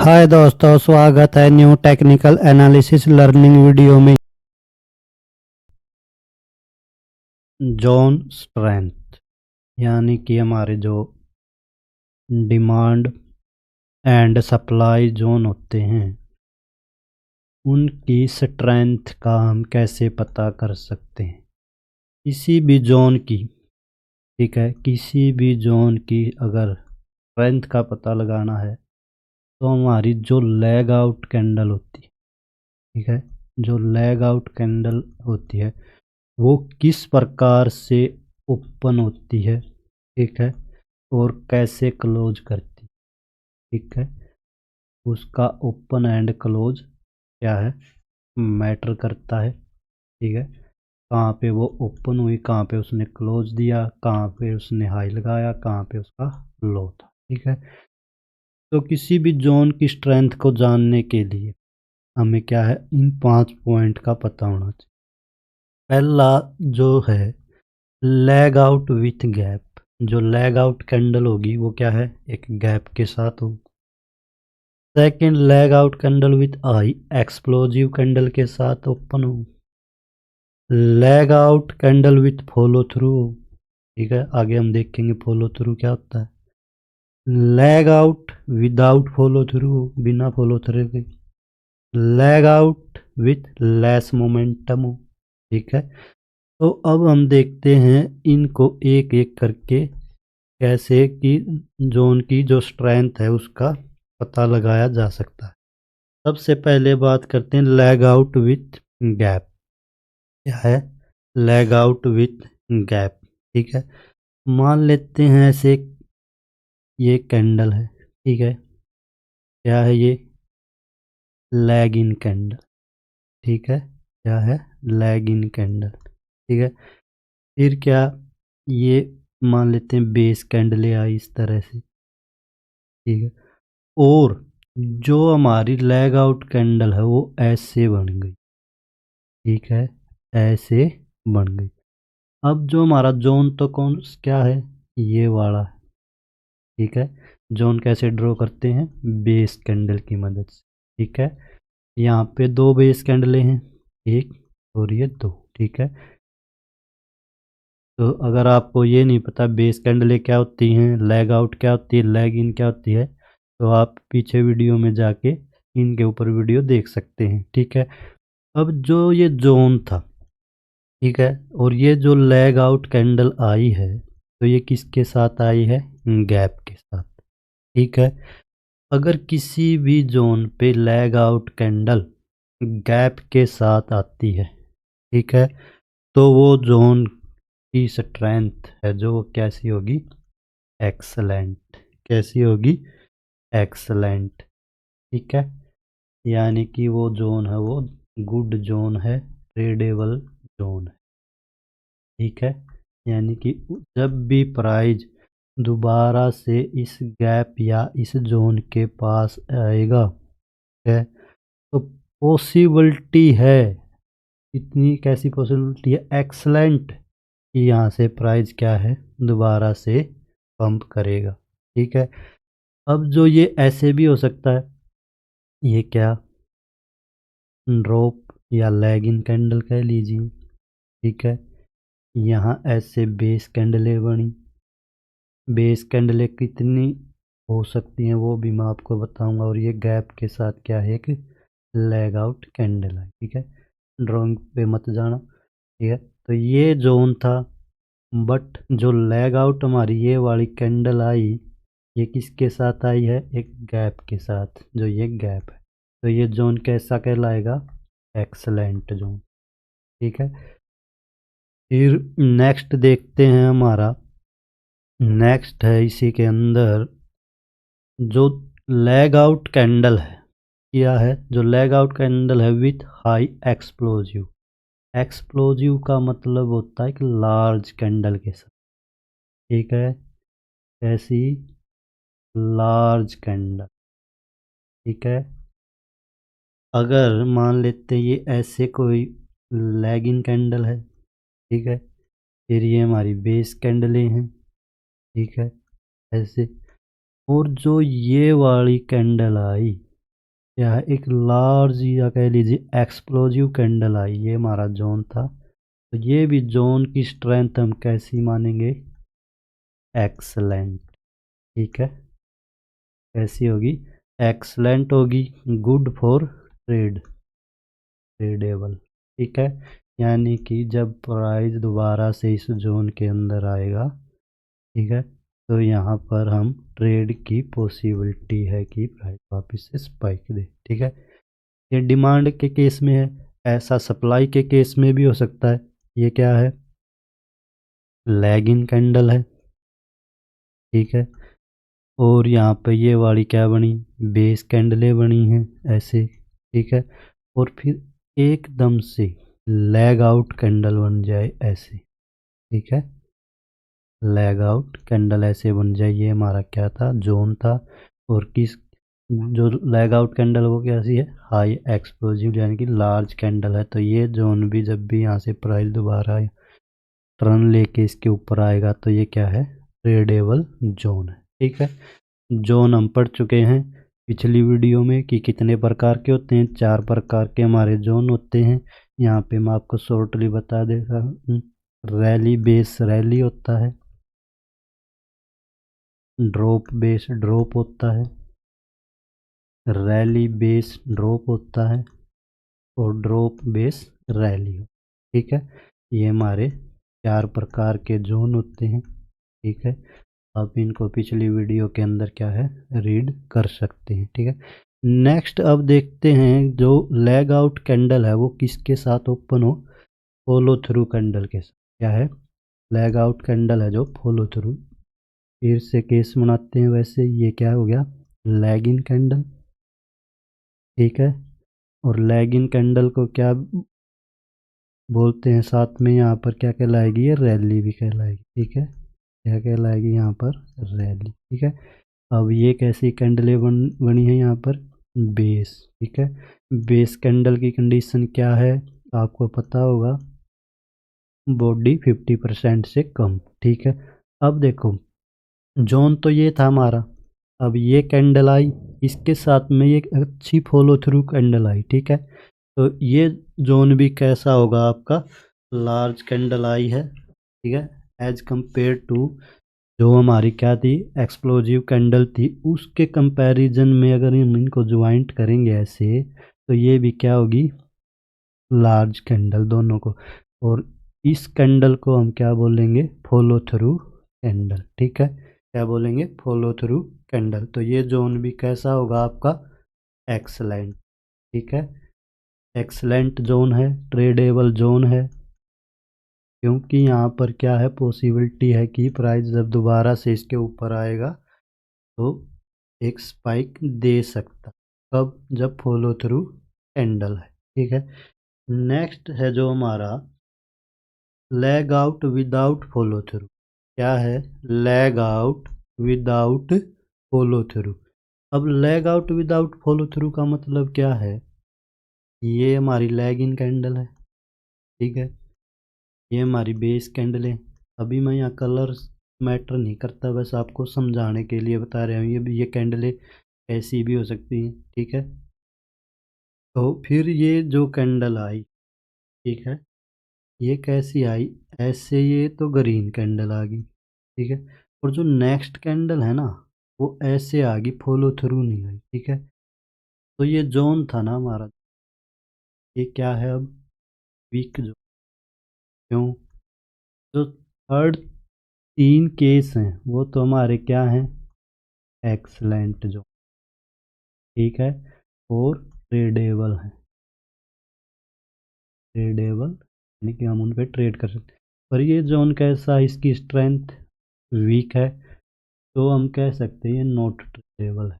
हाय दोस्तों, स्वागत है new technical analysis learning video में। जोन स्ट्रेंथ यानी कि हमारे जो डिमांड एंड सप्लाई जोन होते हैं उनकी स्ट्रेंथ का हम कैसे पता कर सकते हैं। किसी भी जोन की, ठीक है, किसी भी जोन की अगर स्ट्रेंथ का पता लगाना है तो हमारी जो लेग आउट कैंडल होती है, ठीक है, जो लेग आउट कैंडल होती है वो किस प्रकार से ओपन होती है, ठीक है, और कैसे क्लोज करती, ठीक है, उसका ओपन एंड क्लोज क्या है मैटर करता है, ठीक है। कहाँ पे वो ओपन हुई, कहाँ पे उसने क्लोज दिया, कहाँ पे उसने हाई लगाया, कहाँ पे उसका लो था, ठीक है। तो किसी भी जोन की स्ट्रेंथ को जानने के लिए हमें क्या है, इन 5 पॉइंट का पता होना चाहिए। पहला जो है लेग आउट विथ गैप। जो लेग आउट कैंडल होगी वो क्या है, एक गैप के साथ होगी। Second, leg out candle with I explosive candle के साथ ओपन हो। Leg out candle with follow through, ठीक है, आगे हम देखेंगे फॉलो थ्रू क्या होता है। Leg out without follow through, बिना फॉलो थ्रू के। Leg out with less momentum, ठीक है। तो अब हम देखते हैं इनको एक एक करके कैसे कि जोन की जो स्ट्रेंथ है उसका पता लगाया जा सकता है। सबसे पहले बात करते हैं लेग आउट विथ गैप। क्या है लेग आउट विथ गैप, ठीक है। मान लेते हैं ऐसे ये कैंडल है, ठीक है, क्या है ये लेग इन कैंडल, ठीक है, क्या है लेग इन कैंडल, ठीक है। फिर क्या, ये मान लेते हैं बेस कैंडल आई इस तरह से, ठीक है, और जो हमारी लेग आउट कैंडल है वो ऐसे बन गई, ठीक है, ऐसे बन गई। अब जो हमारा जोन तो कौन क्या है, ये वाला है, ठीक है। जोन कैसे ड्रॉ करते हैं, बेस कैंडल की मदद से, ठीक है। यहाँ पे 2 बेस कैंडलें हैं, एक और ये 2, ठीक है। तो अगर आपको ये नहीं पता बेस कैंडलें क्या होती हैं, लेग आउट क्या होती है, लेग इन क्या होती है, तो आप पीछे वीडियो में जाके इनके ऊपर वीडियो देख सकते हैं, ठीक है। अब जो ये जोन था, ठीक है, और ये जो लेग आउट कैंडल आई है तो ये किसके साथ आई है, गैप के साथ, ठीक है। अगर किसी भी जोन पे लेग आउट कैंडल गैप के साथ आती है, ठीक है, तो वो जोन की स्ट्रेंथ है जो कैसी होगी, एक्सलेंट। कैसी होगी, एक्सलेंट, ठीक है। यानी कि वो जोन है वो गुड जोन है, ट्रेडेबल जोन है, ठीक है। यानी कि जब भी प्राइस दोबारा से इस गैप या इस जोन के पास आएगा, है, तो पॉसिबिलिटी है, इतनी कैसी पॉसिबिलिटी है, एक्सलेंट, कि यहाँ से प्राइस क्या है दोबारा से पंप करेगा, ठीक है। अब जो ये ऐसे भी हो सकता है, ये क्या ड्रॉप या लैग इन कैंडल कह लीजिए, ठीक है। यहाँ ऐसे बेस कैंडलें बनी, बेस कैंडलें कितनी हो सकती हैं वो भी मैं आपको बताऊंगा, और ये गैप के साथ क्या है कि लेग आउट कैंडल है, ठीक है। ड्राइंग पे मत जाना, ठीक है। तो ये जोन था, बट जो लेग आउट हमारी ये वाली कैंडल आई, ये किसके साथ आई है, एक गैप के साथ, जो ये गैप है, तो ये जोन कैसा कहलाएगा, एक्सलेंट जोन, ठीक है। फिर नेक्स्ट देखते हैं हमारा, नेक्स्ट है इसी के अंदर जो लेग आउट कैंडल है, क्या है, जो लेग आउट कैंडल है विथ हाई एक्सप्लोजिव। एक्सप्लोजिव का मतलब होता है कि लार्ज कैंडल के साथ, ठीक है, ऐसी लार्ज कैंडल, ठीक है। अगर मान लेते ये ऐसे कोई लैगिंग कैंडल है, ठीक है, फिर ये हमारी बेस कैंडलें हैं, ठीक है, ऐसे, और जो ये वाली कैंडल आई क्या है, एक लार्ज या कह लीजिए एक्सप्लोजिव कैंडल आई, ये हमारा जोन था। तो ये भी जोन की स्ट्रेंथ हम कैसी मानेंगे, एक्सलेंट। ठीक है, कैसी होगी, एक्सलेंट होगी, गुड फॉर ट्रेडेबल। ठीक है, यानी कि जब प्राइस दोबारा से इस जोन के अंदर आएगा, ठीक है, तो यहाँ पर हम ट्रेड की पॉसिबिलिटी है कि प्राइस वापस से स्पाइक दे। ठीक है, ये डिमांड के केस में है, ऐसा सप्लाई के केस में भी हो सकता है। ये क्या है, लैगिंग कैंडल है। ठीक है, और यहाँ पे ये वाली क्या बनी, बेस कैंडलें बनी हैं ऐसे। ठीक है, और फिर एकदम से लैग आउट कैंडल बन जाए ऐसे। ठीक है, लैग आउट कैंडल ऐसे बन जाए, ये हमारा क्या था, जोन था। और किस, जो लैग आउट कैंडल वो कैसी है, हाई एक्सप्लोजिव यानी कि लार्ज कैंडल है। तो ये जोन भी जब भी यहाँ से प्राइस दोबारा टर्न लेके इसके ऊपर आएगा तो ये क्या है, ट्रेडेबल जोन है। ठीक है, जोन हम पढ़ चुके हैं पिछली वीडियो में कि कितने प्रकार के होते हैं, 4 प्रकार के हमारे जोन होते हैं। यहाँ पे मैं आपको शॉर्टली बता देता हूँ। रैली बेस रैली होता है, ड्रॉप बेस ड्रॉप होता है, रैली बेस ड्रॉप होता है, और ड्रॉप बेस रैली हो। ठीक है, ये हमारे 4 प्रकार के जोन होते हैं। ठीक है, आप इनको पिछली वीडियो के अंदर क्या है, रीड कर सकते हैं। ठीक है, नेक्स्ट अब देखते हैं जो लैग आउट कैंडल है वो किसके साथ ओपन हो, फॉलो थ्रू कैंडल के साथ। क्या है, लैग आउट कैंडल है जो फॉलो थ्रू, फिर से केस बनाते हैं वैसे। ये क्या हो गया, लैग इन कैंडल। ठीक है, और लैग इन कैंडल को क्या बोलते हैं साथ में, यहाँ पर क्या कहलाएगी, ये रैली भी कहलाएगी। ठीक है, क्या कहलाएगी यहाँ पर, रैली। ठीक है, अब ये कैसी कैंडलें बनी है यहाँ पर, बेस। ठीक है, बेस कैंडल की कंडीशन क्या है, आपको पता होगा, बॉडी 50% से कम। ठीक है, अब देखो जोन तो ये था हमारा, अब ये कैंडल आई, इसके साथ में ये अच्छी फॉलो थ्रू कैंडल आई। ठीक है, तो ये जोन भी कैसा होगा आपका, लार्ज कैंडल आई है। ठीक है, एज कंपेयर टू जो हमारी क्या थी, एक्सप्लोजिव कैंडल थी, उसके कंपैरिजन में अगर हम इनको ज्वाइंट करेंगे ऐसे, तो ये भी क्या होगी, लार्ज कैंडल दोनों को। और इस कैंडल को हम क्या बोलेंगे, फॉलो थ्रू कैंडल। ठीक है, क्या बोलेंगे, फॉलो थ्रू कैंडल। तो ये जोन भी कैसा होगा आपका, एक्सलेंट। ठीक है, एक्सलेंट जोन है, ट्रेडेबल जोन है, क्योंकि यहाँ पर क्या है, पॉसिबिलिटी है कि प्राइस जब दोबारा से इसके ऊपर आएगा तो एक स्पाइक दे सकता। कब, जब फॉलो थ्रू कैंडल है। ठीक है, नेक्स्ट है जो हमारा lag out without follow through. क्या है, lag out without follow through. अब lag out without follow through का मतलब क्या है, ये हमारी लैग इन कैंडल है। ठीक है, ये हमारी बेस कैंडल है। अभी मैं यहाँ कलर मैटर नहीं करता, बस आपको समझाने के लिए बता रहा हूँ, ये कैंडलें ऐसी भी हो सकती हैं। ठीक है, तो फिर ये जो कैंडल आई, ठीक है, ये कैसी आई, ऐसे, ये तो ग्रीन कैंडल आ गई। ठीक है, और जो नेक्स्ट कैंडल है ना, वो ऐसे आ गई, फॉलो थ्रू नहीं आई। ठीक है, तो ये जोन था ना हमारा, ये क्या है अब, वीक जोन। क्यों, जो थर्ड 3 केस हैं वो तो हमारे क्या हैं, एक्सलेंट जोन। ठीक है, और ट्रेडेबल है, ट्रेडेबल यानी कि हम उन पे ट्रेड कर सकते हैं। पर ये जोन कैसा, इसकी स्ट्रेंथ वीक है, तो हम कह सकते हैं ये नॉट ट्रेडेबल है।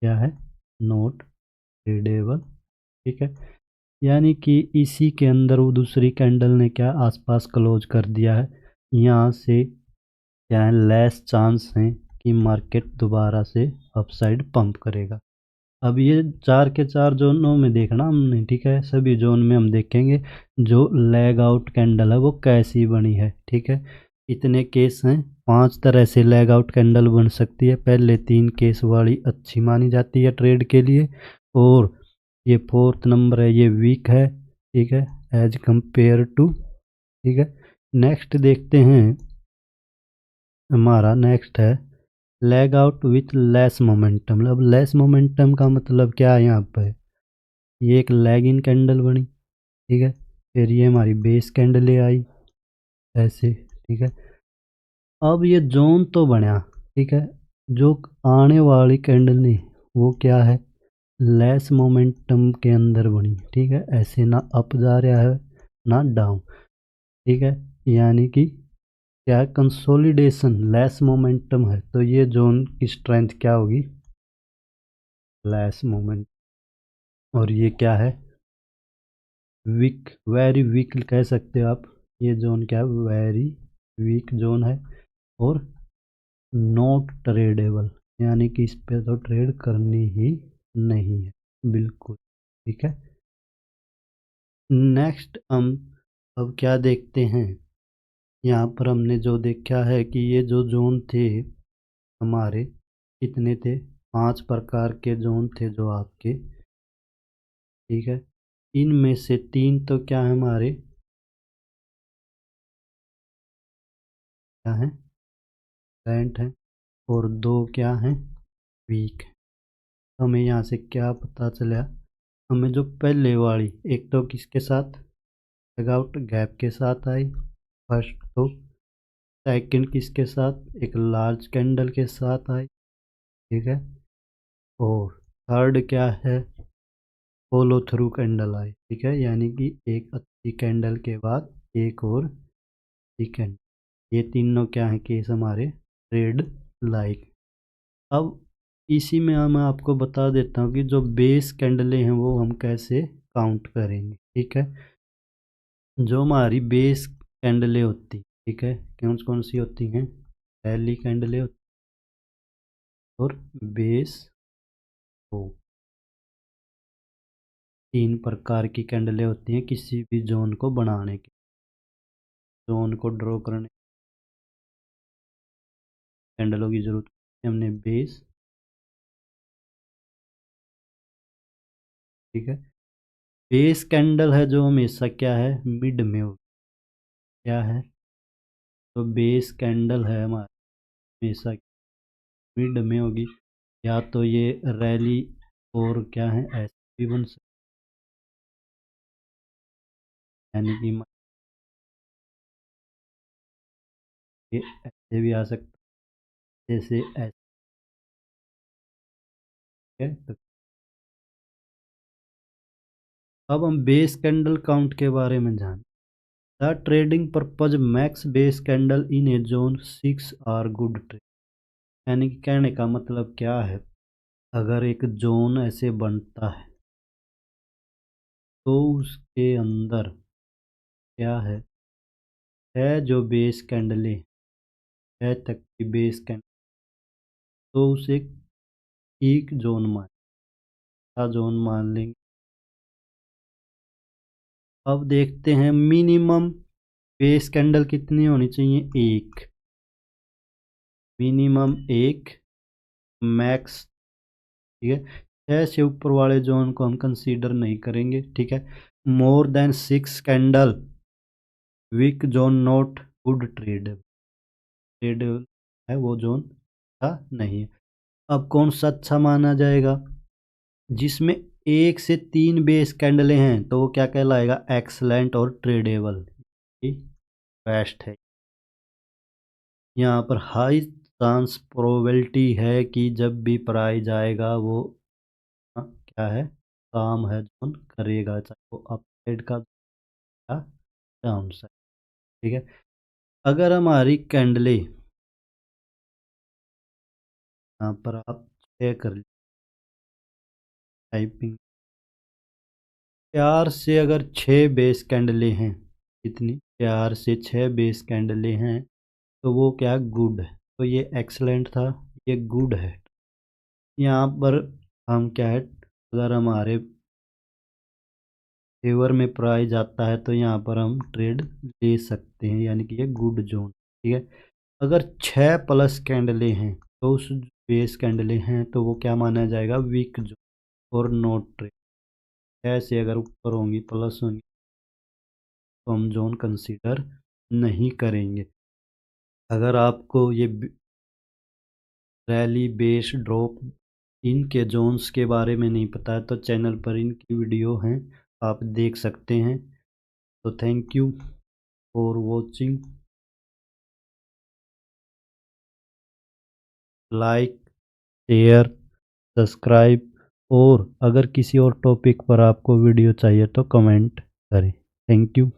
क्या है, नॉट ट्रेडेबल। ठीक है, यानी कि इसी के अंदर वो दूसरी कैंडल ने क्या आसपास क्लोज कर दिया है, यहाँ से क्या है, लेस चांस है कि मार्केट दोबारा से अपसाइड पंप करेगा। अब ये 4 के 4 जोनों में देखना हमने। ठीक है, सभी जोन में हम देखेंगे जो लैग आउट कैंडल है वो कैसी बनी है। ठीक है, इतने केस हैं, 5 तरह से लैग आउट कैंडल बन सकती है। पहले 3 केस वाली अच्छी मानी जाती है ट्रेड के लिए, और ये फोर्थ नंबर है, ये वीक है, ठीक है, एज कंपेयर टू, ठीक है। नेक्स्ट देखते हैं, हमारा नेक्स्ट है leg out with less momentum. मतलब लेस मोमेंटम का मतलब क्या है, यहाँ पर ये एक लेग इन कैंडल बनी, ठीक है, फिर ये हमारी बेस कैंडल आई ऐसे, ठीक है। अब ये जोन तो बना, ठीक है, जो आने वाली कैंडल ने वो क्या है, लेस मोमेंटम के अंदर बनी, ठीक है, ऐसे ना अप जा रहा है ना डाउन, ठीक है, यानी कि क्या है, कंसोलिडेशन, लेस मोमेंटम है, तो ये जोन की स्ट्रेंथ क्या होगी, लेस मोमेंट। और ये क्या है, वीक, वेरी वीक कह सकते हो आप, ये जोन क्या है, वेरी वीक जोन है, और नॉट ट्रेडेबल, यानी कि इस पे तो ट्रेड करनी ही नहीं है बिल्कुल, ठीक है। नेक्स्ट हम अब क्या देखते हैं, यहाँ पर हमने जो देखा है कि ये जो जोन थे हमारे, कितने थे, 5 प्रकार के जोन थे जो आपके, ठीक है, इनमें से 3 तो क्या है हमारे, क्या है, करंट है, और 2 क्या हैं, वीक। हमें यहाँ से क्या पता चला, हमें जो पहले वाली, एक तो किसके साथ, लेगआउट गैप के साथ आई फर्स्ट, तो सेकंड किसके साथ, एक लार्ज कैंडल के साथ आई, ठीक है, और थर्ड क्या है, फॉलो थ्रू कैंडल आई, ठीक है, यानी कि एक अच्छी कैंडल के बाद एक और अच्छी कैंडल, ये तीनों क्या है केस हमारे ट्रेड लाइक। अब इसी में मैं आपको बता देता हूँ कि जो बेस कैंडलें हैं वो हम कैसे काउंट करेंगे, ठीक है। जो हमारी बेस कैंडलें होती, ठीक है, कौन कौन सी होती हैं, रैली कैंडलें होती और बेस हो, 3 प्रकार की कैंडलें होती हैं किसी भी जोन को बनाने के, जोन को ड्रॉ करने कैंडलों की जरूरत है, हमने बेस, ठीक है। बेस कैंडल है जो हमेशा क्या है, मिड में हो, क्या है, तो बेस कैंडल है हमारा हमेशा मिड में होगी, या तो ये रैली और क्या है ऐसे भी बन सकती, यानी कि ये ऐसे भी आ सकता है, जैसे ऐसे है। तो अब हम बेस कैंडल काउंट के बारे में जान, the trading purpose max base candle in a zone 6 are good trade, यानी कि कहने का मतलब क्या है, अगर एक जोन ऐसे बनता है तो उसके अंदर क्या है जो बेस कैंडलें है तक की बेस कैंडल, तो उसे एक जोन मान लेंगे। अब देखते हैं मिनिमम बेस कैंडल कितनी होनी चाहिए, एक, मिनिमम एक, मैक्स, ठीक है, 6 से ऊपर वाले जोन को हम कंसीडर नहीं करेंगे, ठीक है। More than 6 candle, week zone not good trade है वो जोन अच्छा नहीं है। अब कौन सा अच्छा माना जाएगा, जिसमें 1 से 3 बेस कैंडलें हैं तो वो क्या कहलाएगा, एक्सलेंट और ट्रेडेबल, बेस्ट है। यहाँ पर हाई चांस प्रोबेबिलिटी है कि जब भी प्राइस आएगा वो क्या है, काम है जोन करेगा, चाहे वो अप साइड का या डाउन साइड, ठीक है। अगर हमारी कैंडलें, यहाँ पर आप चेक कर टाइपिंग, 4 से अगर 6 बेस कैंडलें हैं, कितनी, 4 से 6 बेस कैंडलें हैं, तो वो क्या गुड है, तो ये एक्सलेंट था, ये गुड है। यहाँ पर हम क्या है, अगर हमारे फेवर में प्राइस आता है तो यहाँ पर हम ट्रेड ले सकते हैं, यानी कि ये गुड जोन, ठीक है। अगर 6 प्लस कैंडलें हैं तो उस बेस कैंडलें हैं तो वो क्या माना जाएगा, वीक जोन, और नोट ट्रेड ऐसे अगर ऊपर होंगी प्लस होंगी तो हम जोन कंसीडर नहीं करेंगे। अगर आपको ये रैली बेस ड्रॉप इनके जोन्स के बारे में नहीं पता है तो चैनल पर इनकी वीडियो हैं, आप देख सकते हैं। तो thank you for watching. Like, share, subscribe, और अगर किसी और टॉपिक पर आपको वीडियो चाहिए तो कमेंट करें। Thank you.